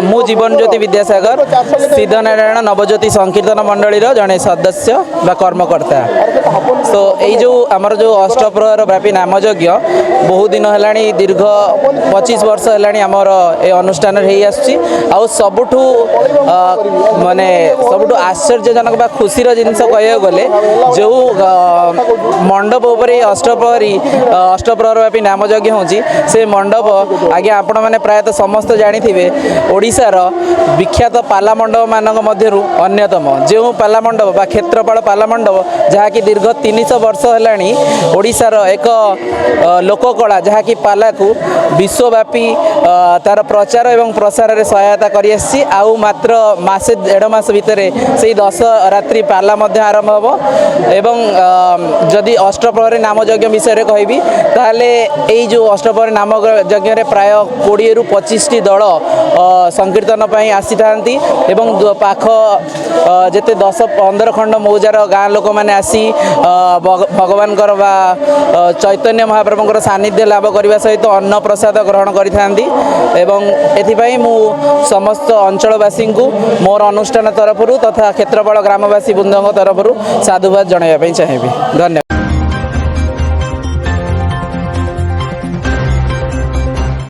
मु जीवन ज्योति विद्यासागर सिद्धनारायण नवज्योति संकीर्तन मंडली जड़े सदस्य बा कर्मकर्ता। तो यही जो आमर जो अष्टप्रहर व्यापी नामयज्ञ बहु दिन है दीर्घ 25 वर्ष है आमर ए अनुष्ठान सबुठू माने सबुठू आश्चर्यजनक बा खुशीर जिनस कह गले जो मंडप उपर अष्टप्रहर व्यापी नामयज्ञ होची से मंडप आगे आपण मैंने प्रायतः समस्त जानी ओडिशार विख्यात पाला मंडप मानक मध्यरु अन्यतम जो पाला मंडप बा क्षेत्रपाल पाला मंडप जहाँकि दीर्घ 300 वर्ष है ओडिशार एक लोककला जहाँकि पाला को विश्वव्यापी तार प्रचार एवं प्रसार रे सहायता करि आसी आउ मात्र मासे 1.5 मास भितर से 10 रात्रि पाला मध्य आरंभ हो एवं जदि अष्टप्रहरी नामयज्ञ विषय कहबी ताहले एई जो अष्टप्रहरी नामयज्ञ रे प्राय 20 रु 25 टी दल संकीर्तन पाई आसी थांती एवं पाख जेते 10-15 खंड मौजार गाँ लोक मैंने आसी भगवान बा चैतन्य महाप्रभुंकर सानिध्य लाभ करने सहित अन्न प्रसाद ग्रहण करिथांती एवं एथिपाई मु समस्त अंचलवासी को मोर अनुष्ठान तरफ तथा क्षेत्रपाल ग्रामवासी बृंद तरफ साधुवाद जणाइबा चाहिए। धन्यवाद।